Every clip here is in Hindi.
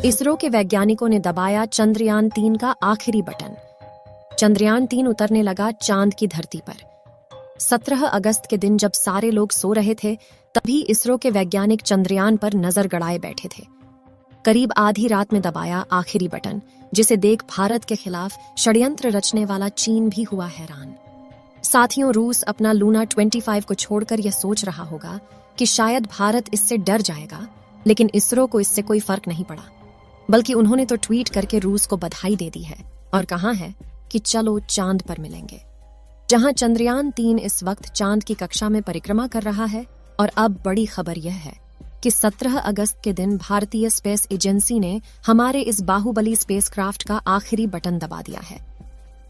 इसरो के वैज्ञानिकों ने दबाया चंद्रयान-3 का आखिरी बटन। चंद्रयान-3 उतरने लगा चांद की धरती पर। 17 अगस्त के दिन जब सारे लोग सो रहे थे, तभी इसरो के वैज्ञानिक चंद्रयान पर नजर गड़ाए बैठे थे। करीब आधी रात में दबाया आखिरी बटन, जिसे देख भारत के खिलाफ षड्यंत्र रचने वाला चीन भी हुआ हैरान। साथियों, रूस अपना लूना 25 को छोड़कर यह सोच रहा होगा कि शायद भारत इससे डर जाएगा, लेकिन इसरो को इससे कोई फर्क नहीं पड़ा। बल्कि उन्होंने तो ट्वीट करके रूस को बधाई दे दी है और कहा है कि चलो चांद पर मिलेंगे। जहां चंद्रयान-3 इस वक्त चांद की कक्षा में परिक्रमा कर रहा है, और अब बड़ी खबर यह है कि 17 अगस्त के दिन भारतीय स्पेस एजेंसी ने हमारे इस बाहुबली स्पेसक्राफ्ट का आखिरी बटन दबा दिया है,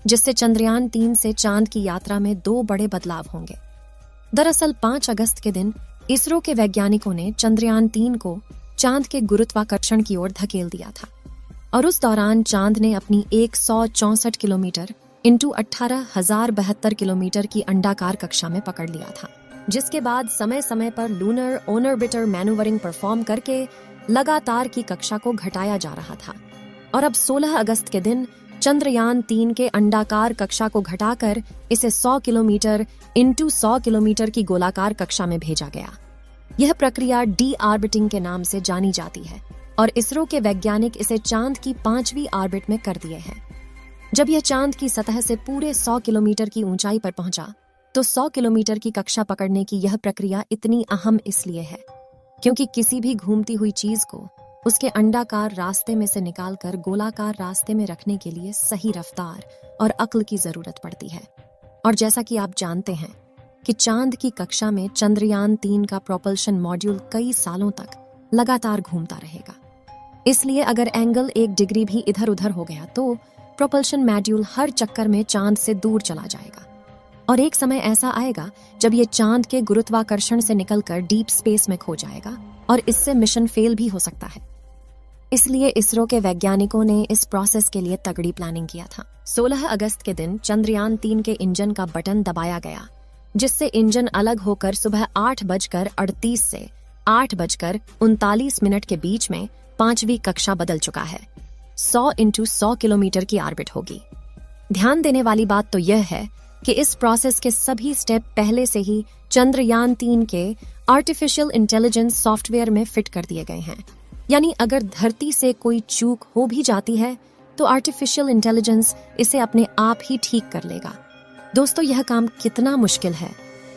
जिससे चंद्रयान-3 से चांद की यात्रा में 2 बड़े बदलाव होंगे। दरअसल 5 अगस्त के दिन इसरो के वैज्ञानिकों ने चंद्रयान-3 को चांद के गुरुत्वाकर्षण की ओर धकेल दिया था, और उस दौरान चांद ने अपनी 164 किलोमीटर इंटू 18,072 किलोमीटर की अंडाकार कक्षा में पकड़ लिया था, जिसके बाद समय समय पर लूनर ऑर्बिटर मैनूवरिंग परफॉर्म करके लगातार की कक्षा को घटाया जा रहा था। और अब 16 अगस्त के दिन चंद्रयान-3 के अंडाकार कक्षा को घटाकर इसे 100 किलोमीटर इंटू 100 किलोमीटर की गोलाकार कक्षा में भेजा गया। यह प्रक्रिया डी ऑर्बिटिंग के नाम से जानी जाती है, और इसरो के वैज्ञानिक इसे चांद की 5वीं ऑर्बिट में कर दिए हैं। जब यह चांद की सतह से पूरे 100 किलोमीटर की ऊंचाई पर पहुंचा, तो 100 किलोमीटर की कक्षा पकड़ने की यह प्रक्रिया इतनी अहम इसलिए है क्योंकि किसी भी घूमती हुई चीज को उसके अंडाकार रास्ते में से निकालकर गोलाकार रास्ते में रखने के लिए सही रफ्तार और अक्ल की जरूरत पड़ती है। और जैसा कि आप जानते हैं कि चांद की कक्षा में चंद्रयान-3 का प्रोपल्शन मॉड्यूल कई सालों तक लगातार घूमता रहेगा। इसलिए अगर एंगल 1 डिग्री भी इधर उधर हो गया तो प्रोपल्शन मॉड्यूल हर चक्कर में चांद से दूर चला जाएगा, और एक समय ऐसा आएगा जब ये चांद के गुरुत्वाकर्षण से निकलकर डीप स्पेस में खो जाएगा, और इससे मिशन फेल भी हो सकता है। इसलिए इसरो के वैज्ञानिकों ने इस प्रोसेस के लिए तगड़ी प्लानिंग किया था। 16 अगस्त के दिन चंद्रयान-3 के इंजन का बटन दबाया गया, जिससे इंजन अलग होकर सुबह 8:38 से 8:39 के बीच में 5वीं कक्षा बदल चुका है। 100 इंटू 100 किलोमीटर की ऑर्बिट होगी। ध्यान देने वाली बात तो यह है कि इस प्रोसेस के सभी स्टेप पहले से ही चंद्रयान-3 के आर्टिफिशियल इंटेलिजेंस सॉफ्टवेयर में फिट कर दिए गए हैं। यानी अगर धरती से कोई चूक हो भी जाती है तो आर्टिफिशियल इंटेलिजेंस इसे अपने आप ही ठीक कर लेगा। दोस्तों, यह काम कितना मुश्किल है,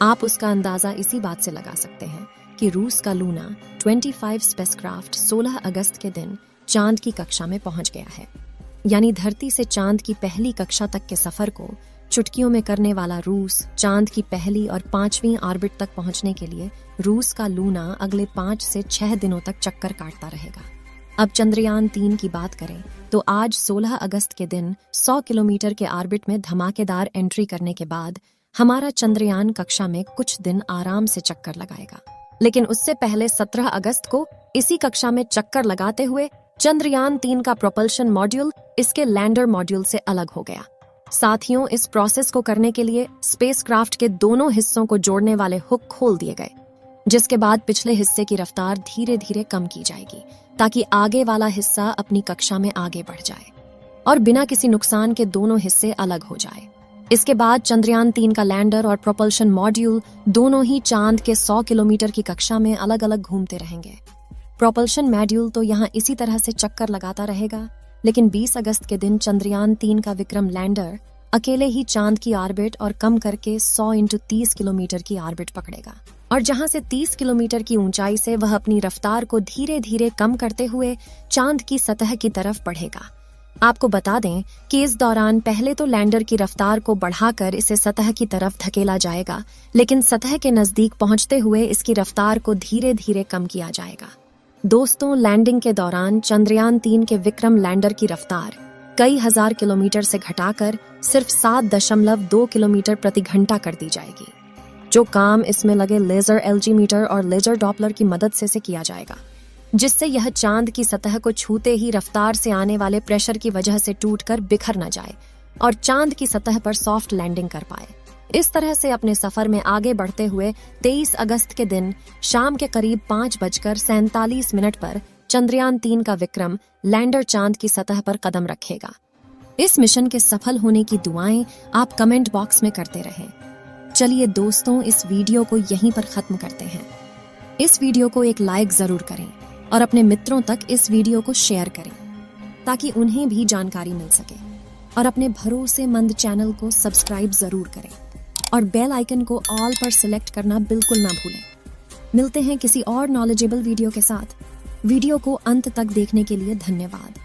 आप उसका अंदाजा इसी बात से लगा सकते हैं कि रूस का लूना 25 स्पेसक्राफ्ट 16 अगस्त के दिन चांद की कक्षा में पहुंच गया है। यानी धरती से चांद की पहली कक्षा तक के सफर को चुटकियों में करने वाला रूस चांद की पहली और 5वीं ऑर्बिट तक पहुंचने के लिए रूस का लूना अगले 5 से 6 दिनों तक चक्कर काटता रहेगा। अब चंद्रयान-3 की बात करें तो आज 16 अगस्त के दिन 100 किलोमीटर के ऑर्बिट में धमाकेदार एंट्री करने के बाद हमारा चंद्रयान कक्षा में कुछ दिन आराम से चक्कर लगाएगा। लेकिन उससे पहले 17 अगस्त को इसी कक्षा में चक्कर लगाते हुए चंद्रयान-3 का प्रोपल्शन मॉड्यूल इसके लैंडर मॉड्यूल से अलग हो गया। साथियों, इस प्रोसेस को करने के लिए स्पेसक्राफ्ट के दोनों हिस्सों को जोड़ने वाले हुक खोल दिए गए, जिसके बाद पिछले हिस्से की रफ्तार धीरे धीरे कम की जाएगी ताकि आगे वाला हिस्सा अपनी कक्षा में आगे बढ़ जाए और बिना किसी नुकसान के दोनों हिस्से अलग हो जाए। इसके बाद चंद्रयान-3 का लैंडर और प्रोपल्शन मॉड्यूल दोनों ही चांद के 100 किलोमीटर की कक्षा में अलग अलग घूमते रहेंगे। प्रोपल्शन मॉड्यूल तो यहाँ इसी तरह से चक्कर लगाता रहेगा, लेकिन 20 अगस्त के दिन चंद्रयान-3 का विक्रम लैंडर अकेले ही चांद की ऑर्बिट और कम करके 100 इंटू 30 किलोमीटर की ऑर्बिट पकड़ेगा, और जहां से 30 किलोमीटर की ऊंचाई से वह अपनी रफ्तार को धीरे धीरे कम करते हुए चांद की सतह की तरफ बढ़ेगा। आपको बता दें कि इस दौरान पहले तो लैंडर की रफ्तार को बढ़ाकर इसे सतह की तरफ धकेला जाएगा, लेकिन सतह के नजदीक पहुंचते हुए इसकी रफ्तार को धीरे धीरे कम किया जाएगा। दोस्तों, लैंडिंग के दौरान चंद्रयान-3 के विक्रम लैंडर की रफ्तार कई हजार किलोमीटर से घटाकर सिर्फ 7.2 किलोमीटर प्रति घंटा कर दी जाएगी, जो काम इसमें लगे लेजर एल्टीमीटर और लेजर डॉपलर की मदद से किया जाएगा, जिससे यह चांद की सतह को छूते ही रफ्तार से आने वाले प्रेशर की वजह से टूटकर बिखर न जाए और चांद की सतह पर सॉफ्ट लैंडिंग कर पाए। इस तरह से अपने सफर में आगे बढ़ते हुए 23 अगस्त के दिन शाम के करीब 5:47 पर चंद्रयान-3 का विक्रम लैंडर चांद की सतह पर कदम रखेगा। इस मिशन के सफल होने की दुआएं आप कमेंट बॉक्स में करते रहें। चलिए दोस्तों, इस वीडियो को यहीं पर खत्म करते हैं। इस वीडियो को एक लाइक जरूर करें और अपने मित्रों तक इस वीडियो को शेयर करें ताकि उन्हें भी जानकारी मिल सके, और अपने भरोसेमंद चैनल को सब्सक्राइब जरूर करें और बेल आइकन को ऑल पर सिलेक्ट करना बिल्कुल ना भूलें। मिलते हैं किसी और नॉलेजेबल वीडियो के साथ। वीडियो को अंत तक देखने के लिए धन्यवाद।